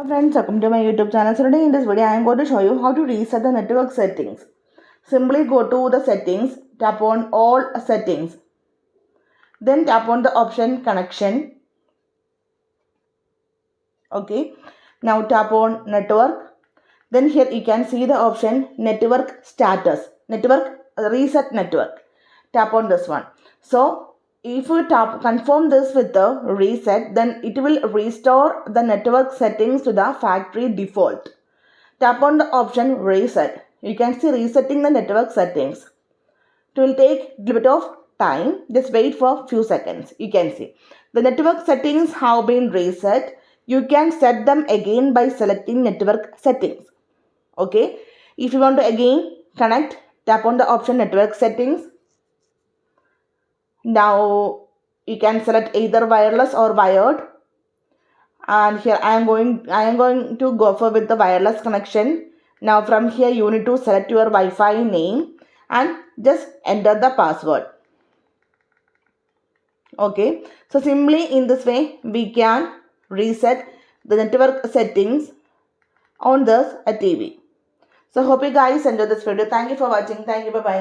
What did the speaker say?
Friends, welcome to my YouTube channel. So today in this video I am going to show you how to reset the network settings. Simply go to the settings, tap on all settings, then tap on the option connection. Okay, now tap on network. Then here you can see the option network status, network reset network. Tap on this one. So if you tap confirm this with the reset, then it will restore the network settings to the factory default. Tap on the option reset. You can see resetting the network settings. It will take a little bit of time. Just wait for few seconds. You can see the network settings have been reset. You can set them again by selecting network settings. Okay. If you want to again connect, tap on the option network settings. Now you can select either wireless or wired. And here I am going to go for with the wireless connection. Now from here you need to select your Wi-Fi name and just enter the password. Okay, so simply in this way we can reset the network settings on this TV. So hope you guys enjoyed this video. Thank you for watching. Thank you. Bye bye.